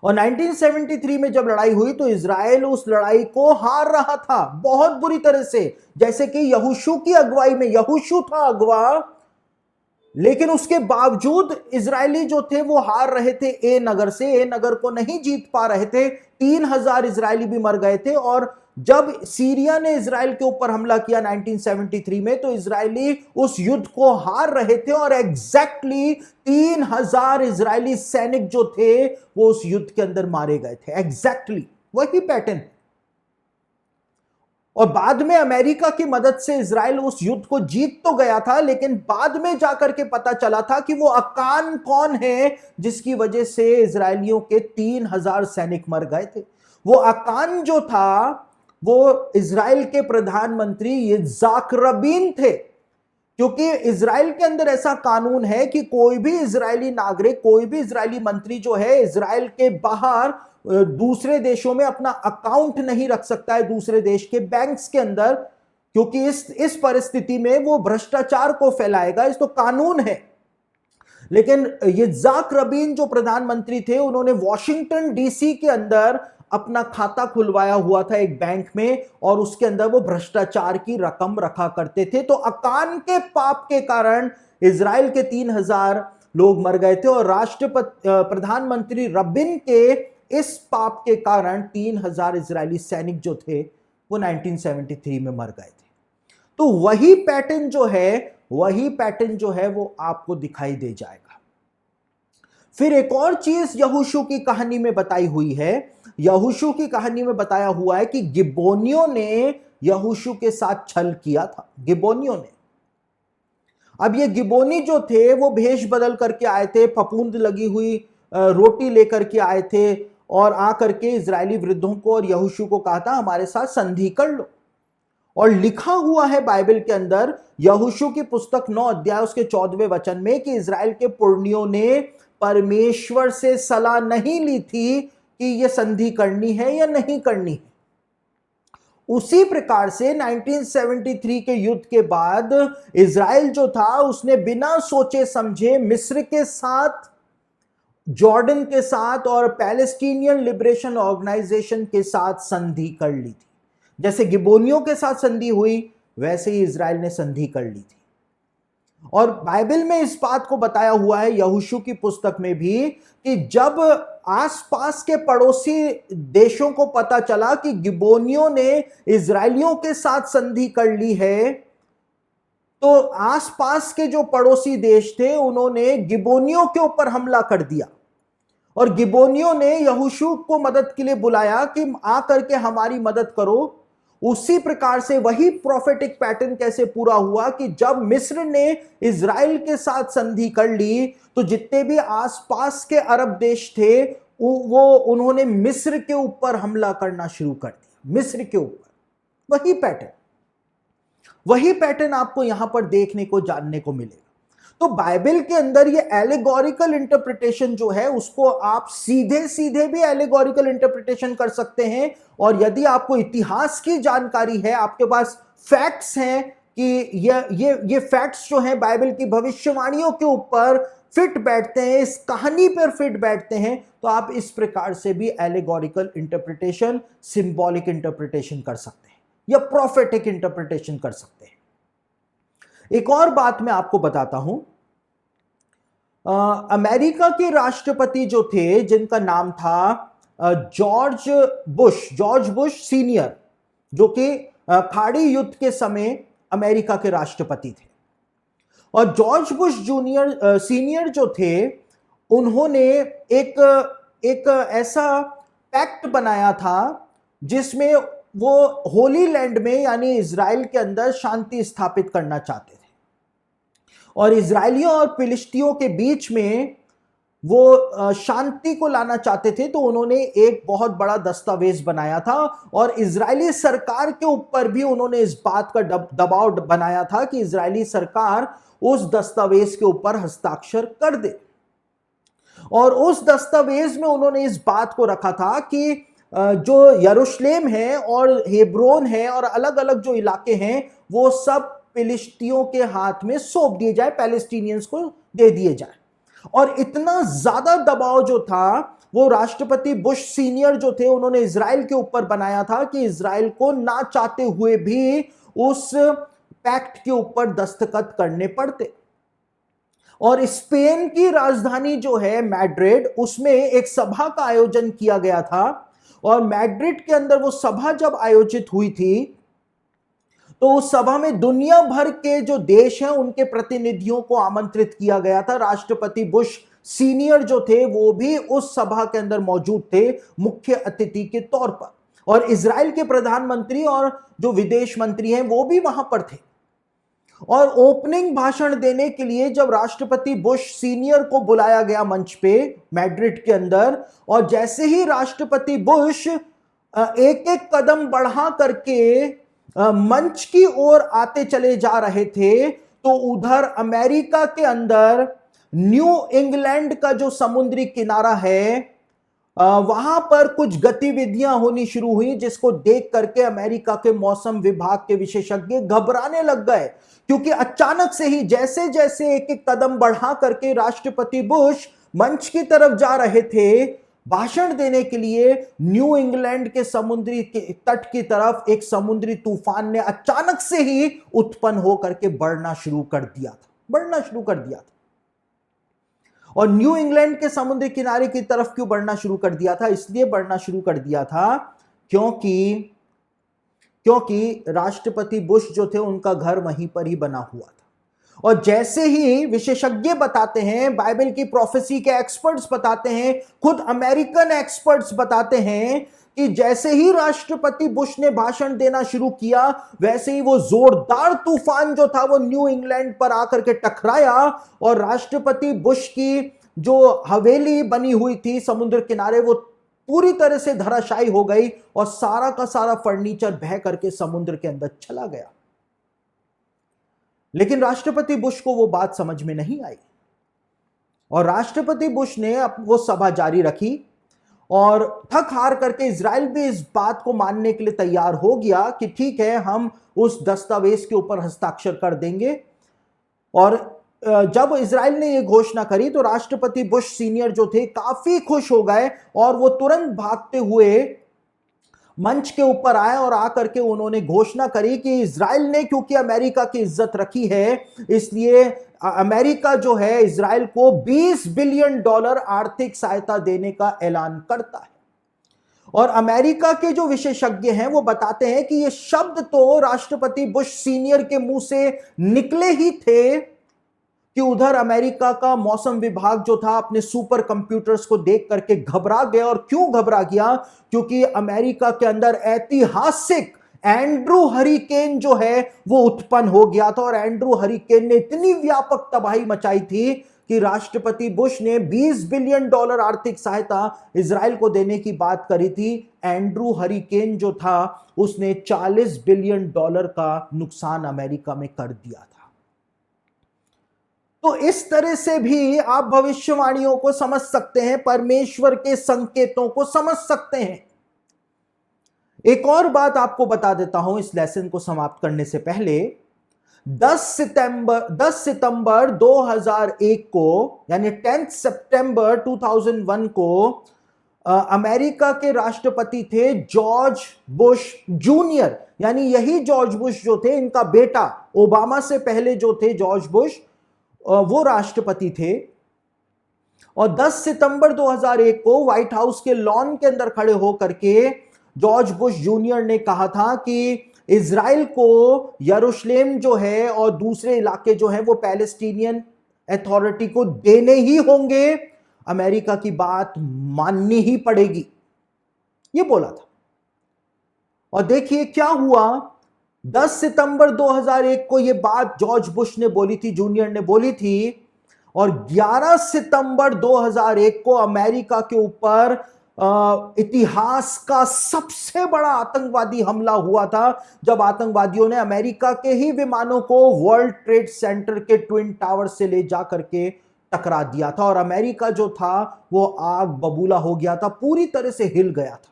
और 1973 में जब लड़ाई हुई तो इजराइल उस लड़ाई को हार रहा था बहुत बुरी तरह से, जैसे कि यहोशू की अगुवाई में, यहोशू था अगवा, लेकिन उसके बावजूद इजरायली जो थे वो हार रहे थे ए नगर से, ए नगर को नहीं जीत पा रहे थे। 3000 इजरायली भी मर गए थे। और जब सीरिया ने इजराइल के ऊपर हमला किया 1973 में, तो इजरायली उस युद्ध को हार रहे थे और एग्जैक्टली 3000 इजरायली सैनिक जो थे वो उस युद्ध के अंदर मारे गए थे। एग्जैक्टली वही पैटर्न। और बाद में अमेरिका की मदद से इजराइल उस युद्ध को जीत तो गया था, लेकिन बाद में जाकर के पता चला था कि वो अकान कौन है जिसकी वजह से इजरायलियों के 3000 सैनिक मर गए थे। वो अकान जो था वो इजराइल के प्रधानमंत्री यित्ज़ाक रबीन थे, क्योंकि इजराइल के अंदर ऐसा कानून है कि कोई भी इजरायली नागरिक, कोई भी इजरायली मंत्री जो है इजराइल के बाहर दूसरे देशों में अपना अकाउंट नहीं रख सकता है, दूसरे देश के बैंक्स के अंदर, क्योंकि इस परिस्थिति में वो भ्रष्टाचार को फैलाएगा। इस तो कानून है। लेकिन यित्ज़ाक रबीन जो प्रधानमंत्री थे, उन्होंने वॉशिंगटन डीसी के अंदर अपना खाता खुलवाया हुआ था एक बैंक में, और उसके अंदर वो भ्रष्टाचार की रकम रखा करते थे। तो अकान के पाप के कारण इजराइल के 3000 लोग मर गए थे, और राष्ट्रपति प्रधानमंत्री रबिन के इस पाप के कारण 3000 इजरायली सैनिक जो थे वो 1973 में मर गए थे। तो वही पैटर्न जो है वो आपको दिखाई दे जाएगा। फिर एक और चीज यहोशू की कहानी में बताई हुई है। यहोशू की कहानी में बताया हुआ है कि गिबोनियों ने यहोशू के साथ छल किया था। गिबोनियों ने, अब ये गिबोनी जो थे वो भेष बदल करके आए थे, फफूंद लगी हुई रोटी लेकर के आए थे, और आकर के इजरायली वृद्धों को और यहोशू को कहा था हमारे साथ संधि कर लो। और लिखा हुआ है बाइबल के अंदर, यहोशू की पुस्तक 9 अध्याय उसके 14वें वचन में, कि इजराइल के पुरनियों ने परमेश्वर से सलाह नहीं ली थी कि यह संधि करनी है या नहीं करनी है। उसी प्रकार से 1973 के युद्ध के बाद इजराइल जो था उसने बिना सोचे समझे मिस्र के साथ, जॉर्डन के साथ और पैलेस्टीनियन लिबरेशन ऑर्गेनाइजेशन के साथ संधि कर ली थी। जैसे गिबोनियों के साथ संधि हुई, वैसे ही इजराइल ने संधि कर ली थी। और बाइबल में इस बात को बताया हुआ है यहोशू की पुस्तक में भी, कि जब आसपास के पड़ोसी देशों को पता चला कि गिबोनियों ने इजराइलियों के साथ संधि कर ली है, तो आसपास के जो पड़ोसी देश थे उन्होंने गिबोनियों के ऊपर हमला कर दिया, और गिबोनियों ने यहोशू को मदद के लिए बुलाया कि आकर के हमारी मदद करो। उसी प्रकार से वही प्रोफेटिक पैटर्न कैसे पूरा हुआ कि जब मिस्र ने इजराइल के साथ संधि कर ली, तो जितने भी आसपास के अरब देश थे वो उन्होंने मिस्र के ऊपर हमला करना शुरू कर दिया, मिस्र के ऊपर। वही पैटर्न आपको यहां पर देखने को, जानने को मिलेगा। तो बाइबल के अंदर ये एलेगोरिकल इंटरप्रिटेशन जो है उसको आप सीधे सीधे भी एलेगोरिकल इंटरप्रिटेशन कर सकते हैं, और यदि आपको इतिहास की जानकारी है, आपके पास फैक्ट्स हैं कि ये फैक्ट्स जो हैं बाइबल की भविष्यवाणियों के ऊपर फिट बैठते हैं, इस कहानी पर फिट बैठते हैं, तो आप इस प्रकार से भी एलेगोरिकल इंटरप्रिटेशन, सिंबॉलिक इंटरप्रिटेशन कर सकते हैं या प्रोफेटिक इंटरप्रिटेशन कर सकते हैं। एक और बात मैं आपको बताता हूं, अमेरिका के राष्ट्रपति जो थे, जिनका नाम था जॉर्ज बुश सीनियर, जो कि खाड़ी युद्ध के समय अमेरिका के राष्ट्रपति थे। और जॉर्ज बुश सीनियर जो थे, उन्होंने एक ऐसा पैक्ट बनाया था जिसमें वो होली लैंड में यानी इजराइल के अंदर शांति स्थापित करना चाहते थे, और इजराइलियों और फिलिस्तियों के बीच में वो शांति को लाना चाहते थे। तो उन्होंने एक बहुत बड़ा दस्तावेज बनाया था, और इजरायली सरकार के ऊपर भी उन्होंने इस बात का दबाव बनाया था कि इजरायली सरकार उस दस्तावेज के ऊपर हस्ताक्षर कर दे। और उस दस्तावेज में उन्होंने इस बात को रखा था कि जो यरूशलेम है और हेब्रोन है और अलग अलग जो इलाके हैं वो सब फिलिस्तियों के हाथ में सौंप दिए जाए, पैलेस्टीनियंस को दे दिए जाए। और इतना ज्यादा दबाव जो था वो राष्ट्रपति बुश सीनियर जो थे उन्होंने इजराइल के ऊपर बनाया था कि इजराइल को ना चाहते हुए भी उस पैक्ट के ऊपर दस्तखत करने पड़ते। और स्पेन की राजधानी जो है मैड्रिड, उसमें एक सभा का आयोजन किया गया था। और मैड्रिड के अंदर वो सभा जब आयोजित हुई थी तो उस सभा में दुनिया भर के जो देश हैं उनके प्रतिनिधियों को आमंत्रित किया गया था। राष्ट्रपति बुश सीनियर जो थे वो भी उस सभा के अंदर मौजूद थे मुख्य अतिथि के तौर पर। और इजराइल के प्रधानमंत्री और जो विदेश मंत्री हैं वो भी वहां पर थे। और ओपनिंग भाषण देने के लिए जब राष्ट्रपति बुश सीनियर को बुलाया गया मंच पे मैड्रिड के अंदर, और जैसे ही राष्ट्रपति बुश एक एक कदम बढ़ा करके मंच की ओर आते चले जा रहे थे तो उधर अमेरिका के अंदर न्यू इंग्लैंड का जो समुद्री किनारा है वहां पर कुछ गतिविधियां होनी शुरू हुई, जिसको देख करके अमेरिका के मौसम विभाग के विशेषज्ञ घबराने लग गए। क्योंकि अचानक से ही जैसे जैसे एक एक कदम बढ़ा करके राष्ट्रपति बुश मंच की तरफ जा रहे थे भाषण देने के लिए, न्यू इंग्लैंड के समुद्री तट की तरफ एक समुद्री तूफान ने अचानक से ही उत्पन्न होकर के बढ़ना शुरू कर दिया था। और न्यू इंग्लैंड के समुद्री किनारे की तरफ क्यों बढ़ना शुरू कर दिया था? इसलिए बढ़ना शुरू कर दिया था क्योंकि राष्ट्रपति बुश जो थे उनका घर वहीं पर ही बना हुआ था। और जैसे ही विशेषज्ञ बताते हैं, बाइबल की प्रोफेसी के एक्सपर्ट्स बताते हैं, खुद अमेरिकन एक्सपर्ट्स बताते हैं कि जैसे ही राष्ट्रपति बुश ने भाषण देना शुरू किया वैसे ही वो जोरदार तूफान जो था वो न्यू इंग्लैंड पर आकर के टकराया और राष्ट्रपति बुश की जो हवेली बनी हुई थी समुद्र किनारे वो पूरी तरह से धराशायी हो गई और सारा का सारा फर्नीचर बह करके समुद्र के अंदर चला गया। लेकिन राष्ट्रपति बुश को वो बात समझ में नहीं आई और राष्ट्रपति बुश ने वो सभा जारी रखी और थक हार करके इजराइल भी इस बात को मानने के लिए तैयार हो गया कि ठीक है, हम उस दस्तावेज के ऊपर हस्ताक्षर कर देंगे। और जब इजराइल ने यह घोषणा करी तो राष्ट्रपति बुश सीनियर जो थे काफी खुश हो गए और वो तुरंत भागते हुए मंच के ऊपर आए और आकर के उन्होंने घोषणा करी कि इजराइल ने क्योंकि अमेरिका की इज्जत रखी है इसलिए अमेरिका जो है इजराइल को $20 बिलियन आर्थिक सहायता देने का ऐलान करता है। और अमेरिका के जो विशेषज्ञ हैं वो बताते हैं कि ये शब्द तो राष्ट्रपति बुश सीनियर के मुंह से निकले ही थे कि उधर अमेरिका का मौसम विभाग जो था अपने सुपर कंप्यूटर्स को देख करके घबरा गया। और क्यों घबरा गया? क्योंकि अमेरिका के अंदर ऐतिहासिक एंड्रू हरिकेन जो है वो उत्पन्न हो गया था और एंड्रू हरिकेन ने इतनी व्यापक तबाही मचाई थी कि राष्ट्रपति बुश ने $20 बिलियन आर्थिक सहायता इजराइल को देने की बात करी थी। एंड्रू हरिकेन जो था उसने $40 बिलियन का नुकसान अमेरिका में कर दिया था। तो इस तरह से भी आप भविष्यवाणियों को समझ सकते हैं, परमेश्वर के संकेतों को समझ सकते हैं। एक और बात आपको बता देता हूं इस लेसन को समाप्त करने से पहले। 10 सितंबर 2001 को यानी 10 सितंबर 2001 को अमेरिका के राष्ट्रपति थे जॉर्ज बुश जूनियर, यानी यही जॉर्ज बुश जो थे, इनका बेटा ओबामा से पहले जो थे जॉर्ज बुश वो राष्ट्रपति थे। और 10 सितंबर 2001 को व्हाइट हाउस के लॉन के अंदर खड़े होकर के जॉर्ज बुश जूनियर ने कहा था कि इजराइल को यरूशलेम जो है और दूसरे इलाके जो है वो पैलेस्टीनियन अथॉरिटी को देने ही होंगे, अमेरिका की बात माननी ही पड़ेगी, ये बोला था। और देखिए क्या हुआ, 10 सितंबर 2001 को ये बात जॉर्ज बुश ने बोली थी, जूनियर ने बोली थी, और 11 सितंबर 2001 को अमेरिका के ऊपर इतिहास का सबसे बड़ा आतंकवादी हमला हुआ था, जब आतंकवादियों ने अमेरिका के ही विमानों को वर्ल्ड ट्रेड सेंटर के ट्विन टावर से ले जा करके टकरा दिया था और अमेरिका जो था वो आग बबूला हो गया था, पूरी तरह से हिल गया था।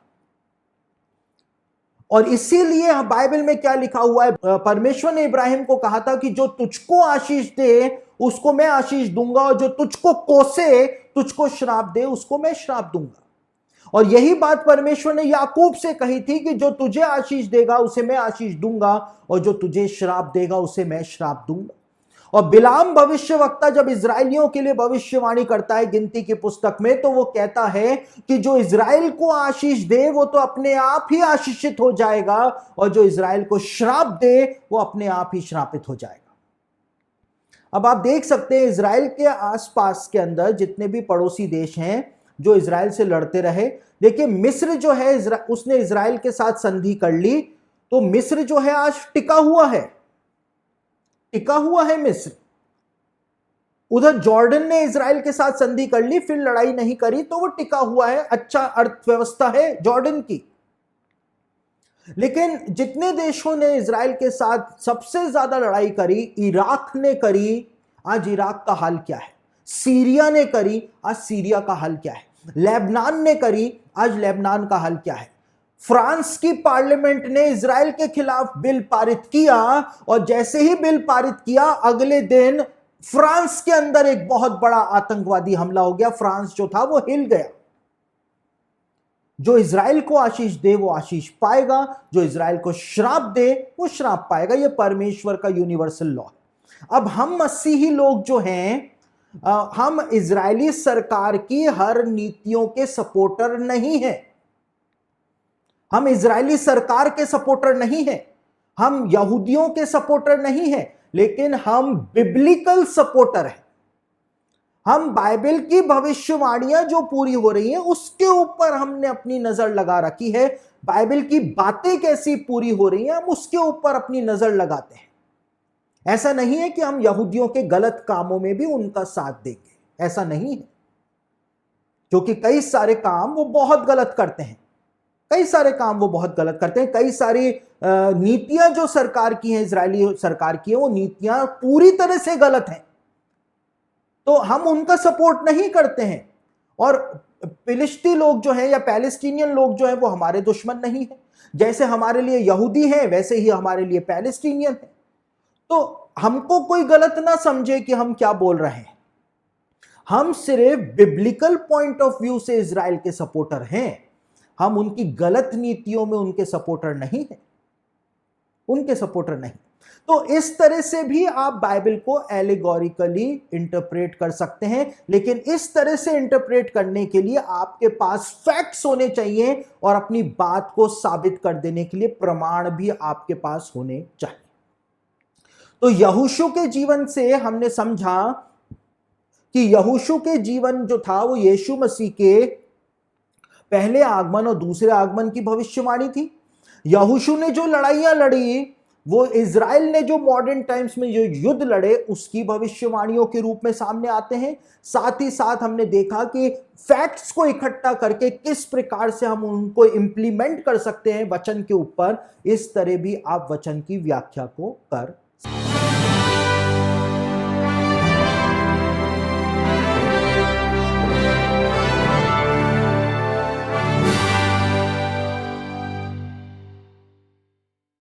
और इसीलिए बाइबल में क्या लिखा हुआ है, परमेश्वर ने इब्राहिम को कहा था कि जो तुझको आशीष दे उसको मैं आशीष दूंगा, और जो तुझको कोसे, तुझको श्राप दे, उसको मैं श्राप दूंगा। और यही बात परमेश्वर ने याकूब से कही थी कि जो तुझे आशीष देगा उसे मैं आशीष दूंगा, और जो तुझे श्राप देगा उसे मैं श्राप दूंगा। और बिलाम भविष्यवक्ता जब इजराइलियों के लिए भविष्यवाणी करता है गिनती की पुस्तक में, तो वो कहता है कि जो इजराइल को आशीष दे वो तो अपने आप ही आशीषित हो जाएगा, और जो इजराइल को श्राप दे वो अपने आप ही श्रापित हो जाएगा। अब आप देख सकते हैं इजराइल के आसपास के अंदर जितने भी पड़ोसी देश हैं जो इजराइल से लड़ते रहे, देखिए मिस्र जो है उसने इजराइल के साथ संधि कर ली, तो मिस्र जो है आज टिका हुआ है, टिका हुआ है मिस्र। उधर जॉर्डन ने इजराइल के साथ संधि कर ली, फिर लड़ाई नहीं करी, तो वो टिका हुआ है, अच्छा अर्थव्यवस्था है जॉर्डन की। लेकिन जितने देशों ने इजराइल के साथ सबसे ज्यादा लड़ाई करी, इराक ने करी, आज इराक का हाल क्या है। सीरिया ने करी, आज सीरिया का हाल क्या है। लेबनान ने करी, आज लेबनान का हाल क्या है। फ्रांस की पार्लियामेंट ने इजराइल के खिलाफ बिल पारित किया, और जैसे ही बिल पारित किया अगले दिन फ्रांस के अंदर एक बहुत बड़ा आतंकवादी हमला हो गया, फ्रांस जो था वो हिल गया। जो इजराइल को आशीष दे वो आशीष पाएगा, जो इजराइल को श्राप दे वो श्राप पाएगा। यह परमेश्वर का यूनिवर्सल लॉ है। अब हम मसीही लोग जो हैं, हम इजरायली सरकार की हर नीतियों के सपोर्टर नहीं हैं, हम इजरायली सरकार के सपोर्टर नहीं हैं, हम यहूदियों के सपोर्टर नहीं हैं, लेकिन हम बिब्लिकल सपोर्टर हैं। हम बाइबल की भविष्यवाणियां जो पूरी हो रही हैं उसके ऊपर हमने अपनी नजर लगा रखी है। बाइबल की बातें कैसी पूरी हो रही हैं हम उसके ऊपर अपनी नजर लगाते हैं। ऐसा नहीं है कि हम यहूदियों के गलत कामों में भी उनका साथ देंगे, ऐसा नहीं है, क्योंकि कई सारे काम वो बहुत गलत करते हैं, कई सारे काम वो बहुत गलत करते हैं। कई सारी नीतियां जो सरकार की हैं, इजरायली सरकार की है, वो नीतियां पूरी तरह से गलत हैं, तो हम उनका सपोर्ट नहीं करते हैं। और फिलिस्ती लोग जो हैं या पैलेस्टीनियन लोग जो हैं वो हमारे दुश्मन नहीं है। जैसे हमारे लिए यहूदी हैं वैसे ही हमारे लिए पैलेस्टीनियन है। तो हमको कोई गलत ना समझे कि हम क्या बोल रहे हैं, हम सिर्फ बिब्लिकल पॉइंट ऑफ व्यू से इजराइल के सपोर्टर हैं, हम उनकी गलत नीतियों में उनके सपोर्टर नहीं हैं, उनके सपोर्टर नहीं। तो इस तरह से भी आप बाइबल को एलिगोरिकली इंटरप्रेट कर सकते हैं, लेकिन इस तरह से इंटरप्रेट करने के लिए आपके पास फैक्ट्स होने चाहिए, और अपनी बात को साबित कर देने के लिए प्रमाण भी आपके पास होने चाहिए। तो यहोशू के जीवन से हमने समझा कि यहोशू के जीवन जो था वो यीशु मसीह के पहले आगमन और दूसरे आगमन की भविष्यवाणी थी। यहोशू ने जो लड़ाइयां लड़ी वो इजराइल ने जो मॉडर्न टाइम्स में जो युद्ध लड़े उसकी भविष्यवाणियों के रूप में सामने आते हैं। साथ ही साथ हमने देखा कि फैक्ट्स को इकट्ठा करके किस प्रकार से हम उनको इंप्लीमेंट कर सकते हैं वचन के ऊपर, इस तरह भी आप वचन की व्याख्या को कर